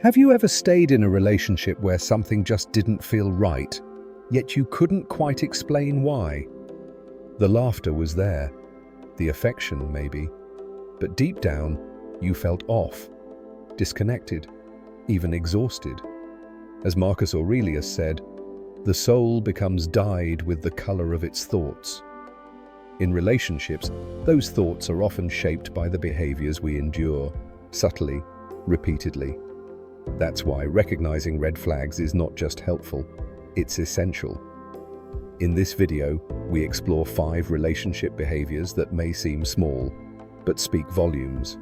Have you ever stayed in a relationship where something just didn't feel right, yet you couldn't quite explain why? The laughter was there, the affection maybe, but deep down, you felt off, disconnected, even exhausted. As Marcus Aurelius said, the soul becomes dyed with the color of its thoughts. In relationships, those thoughts are often shaped by the behaviors we endure, subtly, repeatedly. That's why recognizing red flags is not just helpful, it's essential. In this video, we explore 5 relationship behaviors that may seem small, but speak volumes.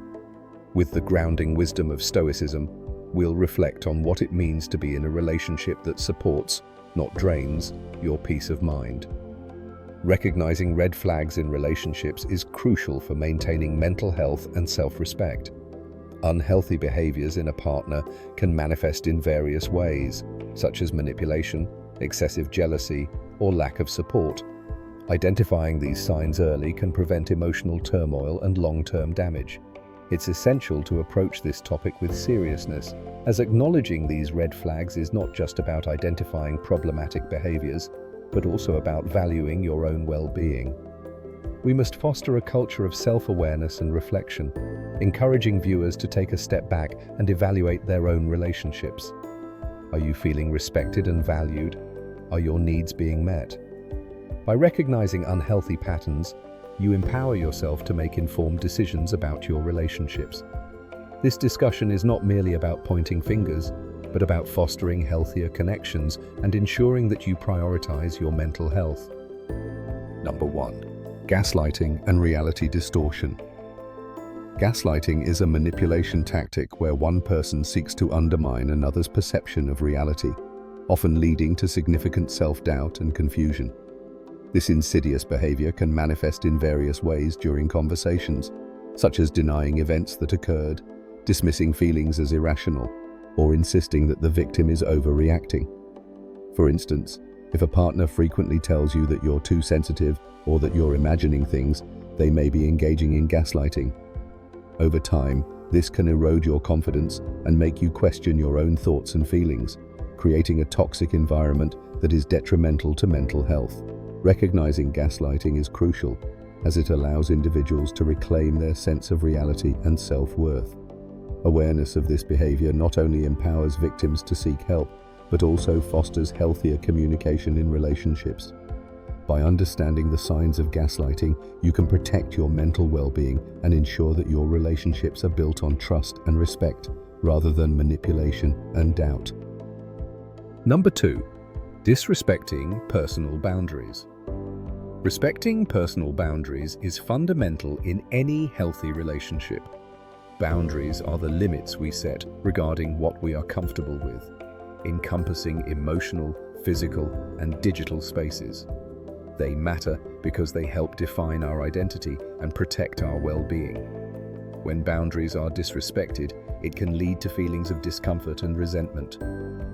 With the grounding wisdom of Stoicism, we'll reflect on what it means to be in a relationship that supports, not drains, your peace of mind. Recognizing red flags in relationships is crucial for maintaining mental health and self-respect. Unhealthy behaviors in a partner can manifest in various ways, such as manipulation, excessive jealousy, or lack of support. Identifying these signs early can prevent emotional turmoil and long-term damage. It's essential to approach this topic with seriousness, as acknowledging these red flags is not just about identifying problematic behaviors, but also about valuing your own well-being. We must foster a culture of self-awareness and reflection, encouraging viewers to take a step back and evaluate their own relationships. Are you feeling respected and valued? Are your needs being met? By recognizing unhealthy patterns, you empower yourself to make informed decisions about your relationships. This discussion is not merely about pointing fingers, but about fostering healthier connections and ensuring that you prioritize your mental health. Number 1. Gaslighting and reality distortion. Gaslighting is a manipulation tactic where one person seeks to undermine another's perception of reality, often leading to significant self-doubt and confusion. This insidious behavior can manifest in various ways during conversations, such as denying events that occurred, dismissing feelings as irrational, or insisting that the victim is overreacting. For instance, if a partner frequently tells you that you're too sensitive or that you're imagining things, they may be engaging in gaslighting. Over time, this can erode your confidence and make you question your own thoughts and feelings, creating a toxic environment that is detrimental to mental health. Recognizing gaslighting is crucial, as it allows individuals to reclaim their sense of reality and self-worth. Awareness of this behavior not only empowers victims to seek help, but also fosters healthier communication in relationships. By understanding the signs of gaslighting, you can protect your mental well-being and ensure that your relationships are built on trust and respect, rather than manipulation and doubt. Number 2. Disrespecting personal boundaries. Respecting personal boundaries is fundamental in any healthy relationship. Boundaries are the limits we set regarding what we are comfortable with, encompassing emotional, physical, and digital spaces. They matter because they help define our identity and protect our well-being. When boundaries are disrespected, it can lead to feelings of discomfort and resentment.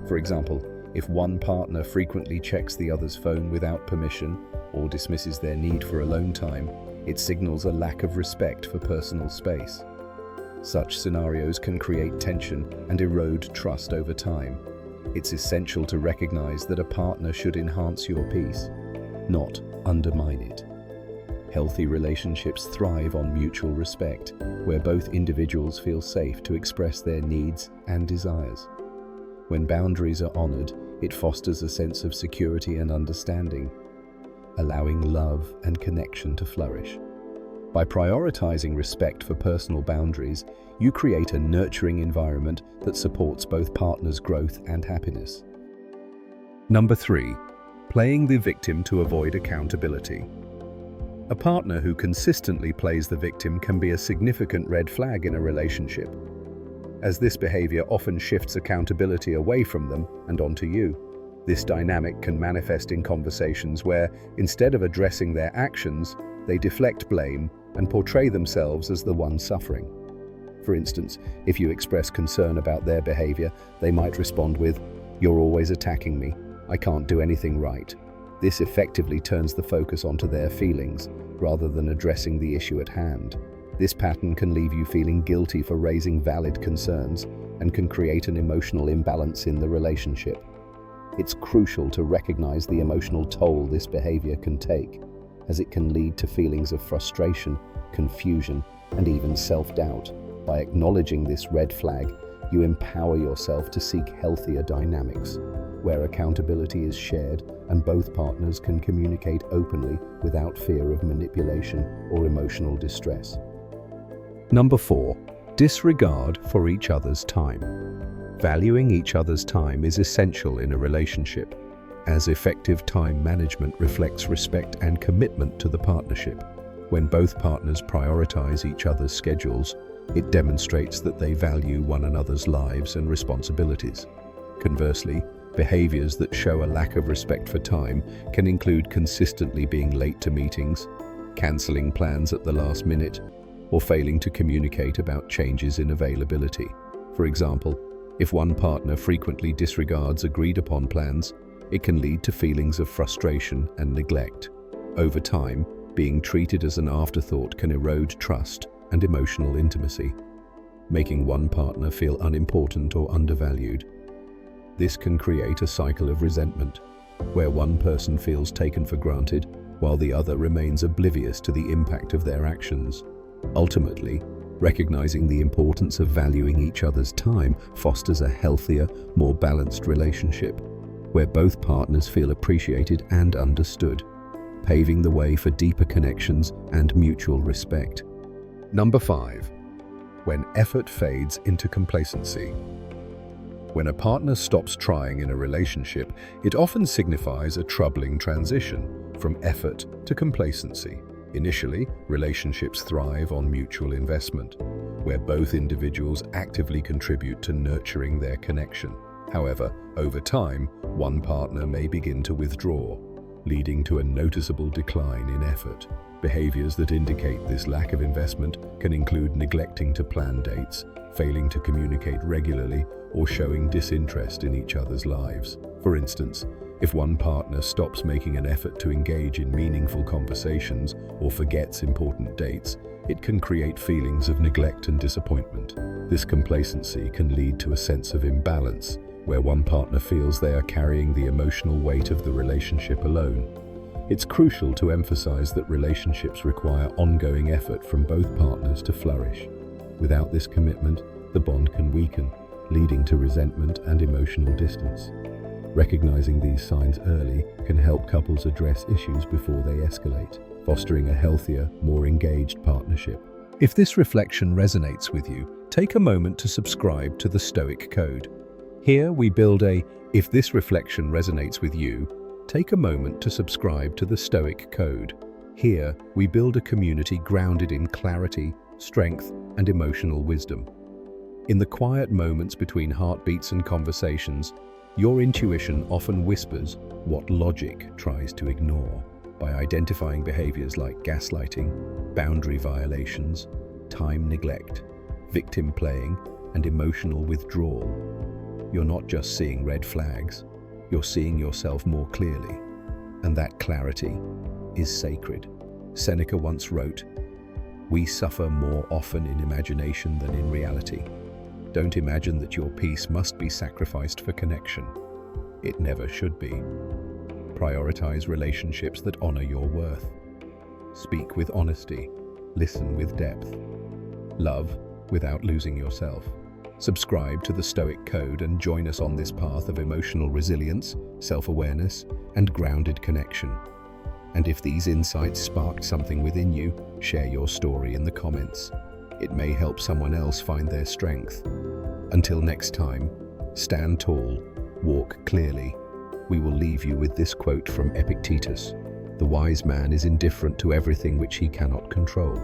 For example, if one partner frequently checks the other's phone without permission or dismisses their need for alone time, it signals a lack of respect for personal space. Such scenarios can create tension and erode trust over time. It's essential to recognize that a partner should enhance your peace, not undermine it. Healthy relationships thrive on mutual respect, where both individuals feel safe to express their needs and desires. When boundaries are honored, it fosters a sense of security and understanding, allowing love and connection to flourish. By prioritizing respect for personal boundaries, you create a nurturing environment that supports both partners' growth and happiness. Number 3. Playing the victim to avoid accountability. A partner who consistently plays the victim can be a significant red flag in a relationship, as this behavior often shifts accountability away from them and onto you. This dynamic can manifest in conversations where, instead of addressing their actions, they deflect blame and portray themselves as the one suffering. For instance, if you express concern about their behavior, they might respond with, "You're always attacking me. I can't do anything right." This effectively turns the focus onto their feelings, rather than addressing the issue at hand. This pattern can leave you feeling guilty for raising valid concerns, and can create an emotional imbalance in the relationship. It's crucial to recognize the emotional toll this behavior can take, as it can lead to feelings of frustration, confusion, and even self-doubt. By acknowledging this red flag, you empower yourself to seek healthier dynamics, where accountability is shared and both partners can communicate openly without fear of manipulation or emotional distress. Number 4. Disregard for each other's time. Valuing each other's time is essential in a relationship, as effective time management reflects respect and commitment to the partnership. When both partners prioritize each other's schedules, it demonstrates that they value one another's lives and responsibilities. Conversely, behaviors that show a lack of respect for time can include consistently being late to meetings, canceling plans at the last minute, or failing to communicate about changes in availability. For example, if one partner frequently disregards agreed-upon plans, it can lead to feelings of frustration and neglect. Over time, being treated as an afterthought can erode trust and emotional intimacy, making one partner feel unimportant or undervalued. This can create a cycle of resentment, where one person feels taken for granted while the other remains oblivious to the impact of their actions. Ultimately, recognizing the importance of valuing each other's time fosters a healthier, more balanced relationship, where both partners feel appreciated and understood, paving the way for deeper connections and mutual respect. Number 5. When effort fades into complacency. When a partner stops trying in a relationship, it often signifies a troubling transition from effort to complacency. Initially, relationships thrive on mutual investment, where both individuals actively contribute to nurturing their connection. However, over time, one partner may begin to withdraw, leading to a noticeable decline in effort. Behaviors that indicate this lack of investment can include neglecting to plan dates, failing to communicate regularly, or showing disinterest in each other's lives. For instance, if one partner stops making an effort to engage in meaningful conversations or forgets important dates, it can create feelings of neglect and disappointment. This complacency can lead to a sense of imbalance, where one partner feels they are carrying the emotional weight of the relationship alone. It's crucial to emphasize that relationships require ongoing effort from both partners to flourish. Without this commitment, the bond can weaken, leading to resentment and emotional distance. Recognizing these signs early can help couples address issues before they escalate, fostering a healthier, more engaged partnership. If this reflection resonates with you, take a moment to subscribe to the Stoic Code. Here we build a If this reflection resonates with you, take a moment to subscribe to the Stoic Code. Here we build a community grounded in clarity, strength, and emotional wisdom. In the quiet moments between heartbeats and conversations, your intuition often whispers what logic tries to ignore. By identifying behaviors like gaslighting, boundary violations, time neglect, victim playing, and emotional withdrawal, you're not just seeing red flags, you're seeing yourself more clearly. And that clarity is sacred. Seneca once wrote, "We suffer more often in imagination than in reality." Don't imagine that your peace must be sacrificed for connection. It never should be. Prioritize relationships that honor your worth. Speak with honesty. Listen with depth. Love without losing yourself. Subscribe to the Stoic Code and join us on this path of emotional resilience, self-awareness, and grounded connection. And if these insights sparked something within you, share your story in the comments. It may help someone else find their strength. Until next time, stand tall, walk clearly. We will leave you with this quote from Epictetus: "The wise man is indifferent to everything which he cannot control."